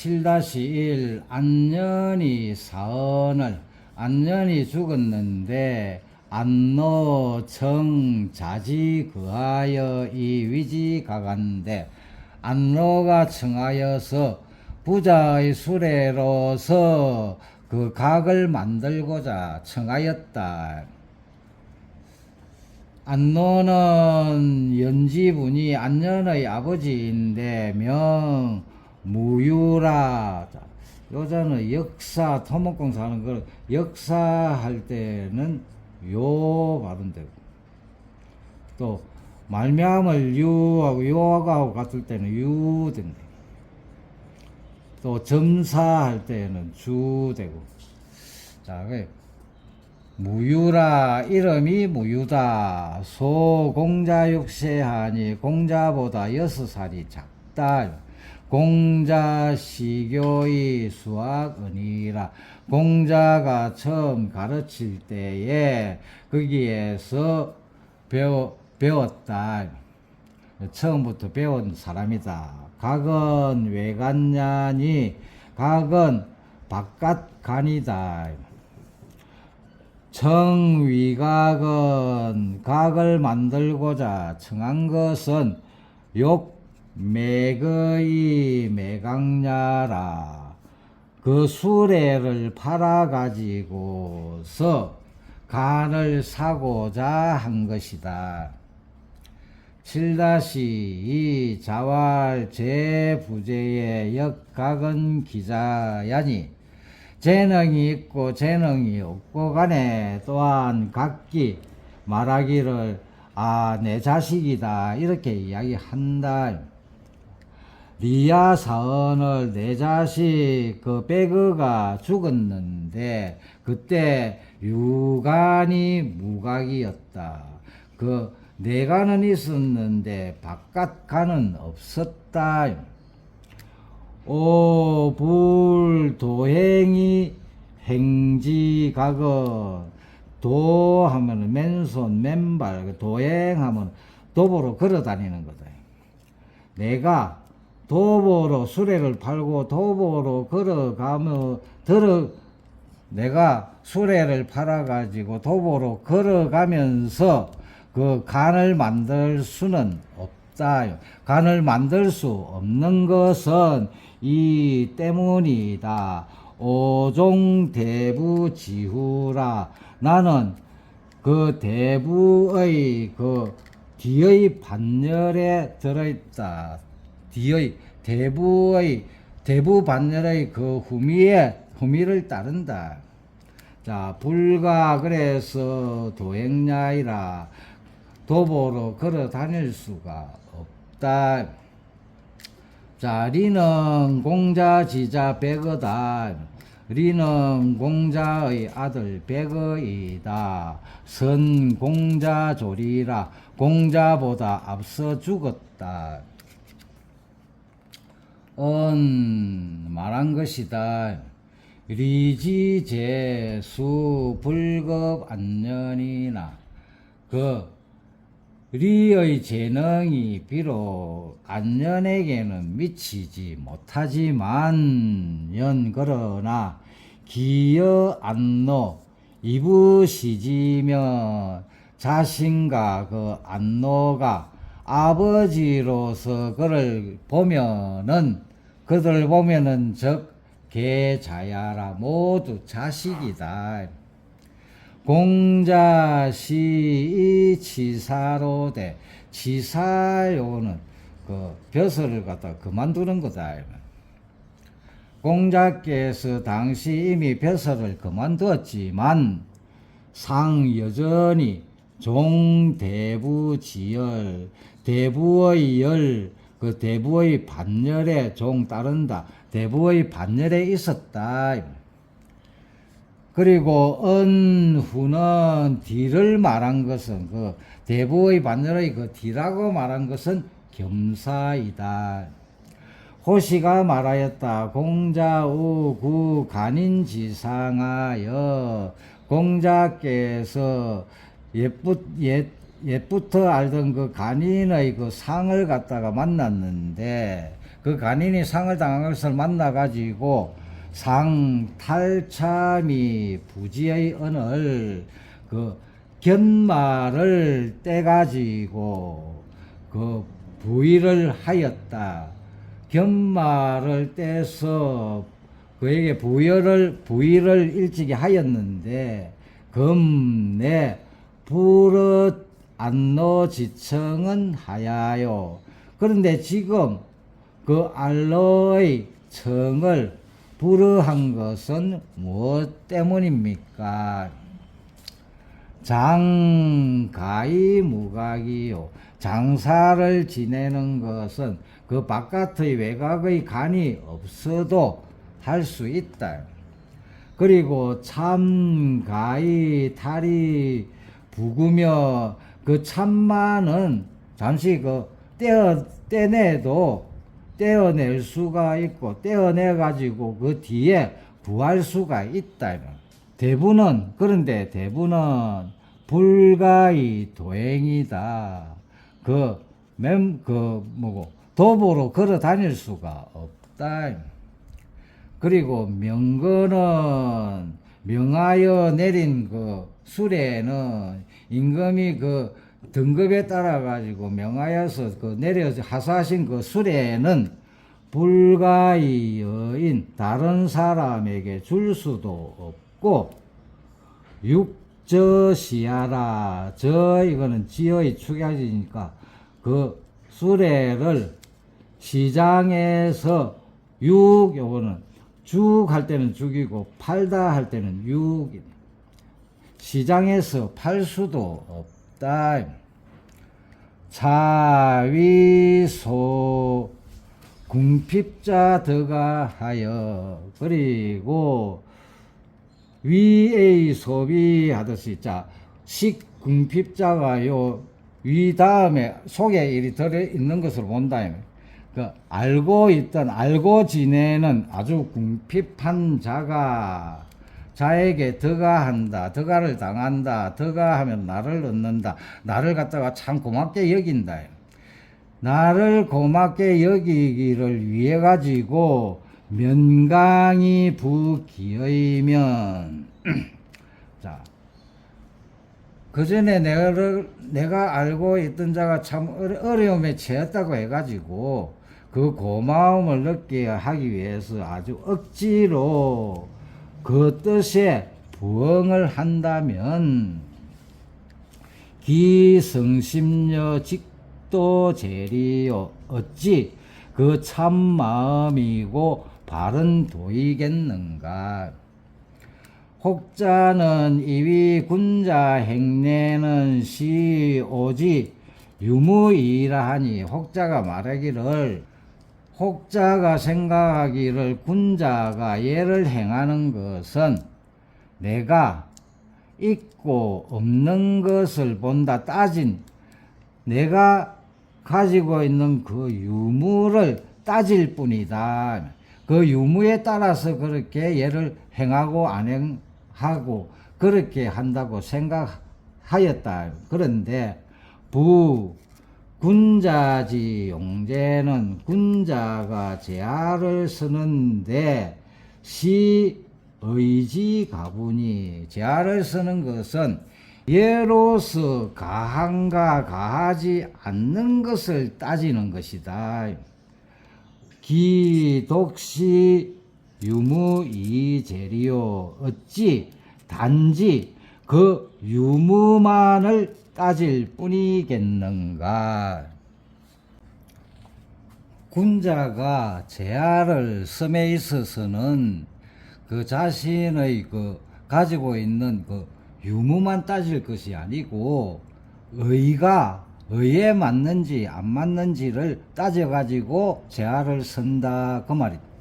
7-1 안년이 사언을 안년이 죽었는데 안노 청자지 그하여 이 위지 가간데 안노가 청하여서 부자의 수레로서 그 각을 만들고자 청하였다. 안노는 연지분이 안년의 아버지인데 명 무유라. 요자는 역사 토목공사 하는 걸 역사할 때는 요 발음되고 또 말미암을 유하고 요하고 같을 때는 유 된다. 또 점사할 때는 주 되고. 자, 무유라 이름이 무유다. 소 공자 6세하니 공자보다 6살이 작다. 공자 시교의 수학은이라. 공자가 처음 가르칠 때에 거기에서 배웠다. 처음부터 배운 사람이다. 각은 외간냐니 각은 바깥간이다. 청위각은 각을 만들고자 청한 것은 욕매거의 매강냐라. 그 수레를 팔아가지고서 간을 사고자 한 것이다. 7-2 자왈 제부재의 역각은 기자야니 재능이 있고 재능이 없고 간에 또한 각기 말하기를 내 자식이다 이렇게 이야기한다. 리야 사언을 내 자식 그 빼그가 죽었는데 그때 유간이 무각이었다. 그 내간은 있었는데 바깥간은 없었다. 오불도행이 행지각은 도하면 맨손 맨발 도행하면 도보로 걸어 다니는 거다. 내가 도보로 수레를 팔고 도보로 걸어가며 내가 수레를 팔아가지고 도보로 걸어가면서 그 간을 만들 수는 없다. 간을 만들 수 없는 것은 이 때문이다. 오종대부지후라. 나는 그 대부의 그 뒤의 반열에 들어있다. 뒤의 대부 반열의 그 후미를 따른다. 자, 불가 그래서 도행냐이라. 도보로 걸어 다닐 수가 없다. 자, 리는 공자 지자 백어다. 리는 공자의 아들 백어이다. 선 공자 조리라. 공자보다 앞서 죽었다. 말한 것이다. 리지제수 불급 안년이나 그 리의 재능이 비록 안년에게는 미치지 못하지만 그러나 기여 안노 이부시지면 자신과 그 안노가 아버지로서 그들 보면은 즉 계자야라 모두 자식이다. 공자시 치사로되 치사요는 그 벼슬을 갖다 그만두는 거다. 공자께서 당시 이미 벼슬을 그만두었지만 상 여전히 종대부지열 대부의 그 대부의 반열에 종 따른다. 대부의 반열에 있었다. 그리고 은후는 뒤를 말한 것은 그 대부의 반열의 그 뒤라고 말한 것은 겸사이다. 호시가 말하였다. 공자우 구 간인지상하여 공자께서 옛부터 알던 그 간인의 그 상을 갖다가 만났는데 그 간인이 상을 당한 것을 만나가지고 상탈참이 부지의 언을 그 견마를 떼가지고 그 부의를 하였다. 견마를 떼서 그에게 부의를 일찍이 하였는데 금내 불어 안노지청은 하야요. 그런데 지금 그 알로의 청을 불어한 것은 무엇 때문입니까? 장가이 무각이요. 장사를 지내는 것은 그 바깥의 외곽의 간이 없어도 할 수 있다. 그리고 참가이 탈이 부구며 그 참만은 잠시 그 떼내도 떼어낼 수가 있고 떼어내 가지고 그 뒤에 부할 수가 있다. 그런데 대부는 불가이 도행이다. 도보로 걸어 다닐 수가 없다. 그리고 명거는 명하여 내린 그 수레는 임금이 그 등급에 따라 가지고 명하여서 그 내려서 하사하신 그 수레는 불가의 여인 다른 사람에게 줄 수도 없고 육저시하라 이거는 지어의 축약이니까 그 수레를 시장에서 요거는 쭉 할 때는 죽이고 팔다 할 때는 시장에서 팔 수도 없다. 자위소 궁핍자 더가하여 그리고 위의 소비하듯이 식궁핍자가요 위 다음에 속에 일이 들어있는 것을 본다. 알고 지내는 아주 궁핍한 자가 자에게 덕아한다. 덕아를 당한다. 덕아하면 나를 얻는다. 나를 갖다가 참 고맙게 여긴다. 나를 고맙게 여기기를 위해 가지고 면강이 부기여이면 자, 그 전에 내가 알고 있던 자가 참 어려움에 처했다고 해가지고 그 고마움을 느끼게 하기 위해서 아주 억지로 그 뜻에 부응을 한다면 기성심여 직도제리요 어찌 그 참마음이고 바른 도이겠는가. 혹자는 이위 군자 행내는 시 오지 유무이라 하니 혹자가 말하기를 혹자가 생각하기를 군자가 예를 행하는 것은 내가 있고 없는 것을 본다 따진 내가 가지고 있는 그 유무를 따질 뿐이다. 그 유무에 따라서 그렇게 예를 행하고 안 행하고 그렇게 한다고 생각하였다. 그런데 군자지 용제는 군자가 제하를 쓰는데 시의지 가분이 제하를 쓰는 것은 예로서 가한가 가하지 않는 것을 따지는 것이다. 기독시 유무이제리요 어찌 단지 그 유무만을 따질 뿐이겠는가. 군자가 제하를 섬에 있어서는 그 자신의 그 가지고 있는 그 유무만 따질 것이 아니고 의에 맞는지 안 맞는지를 따져 가지고 제하를 선다 그 말이다.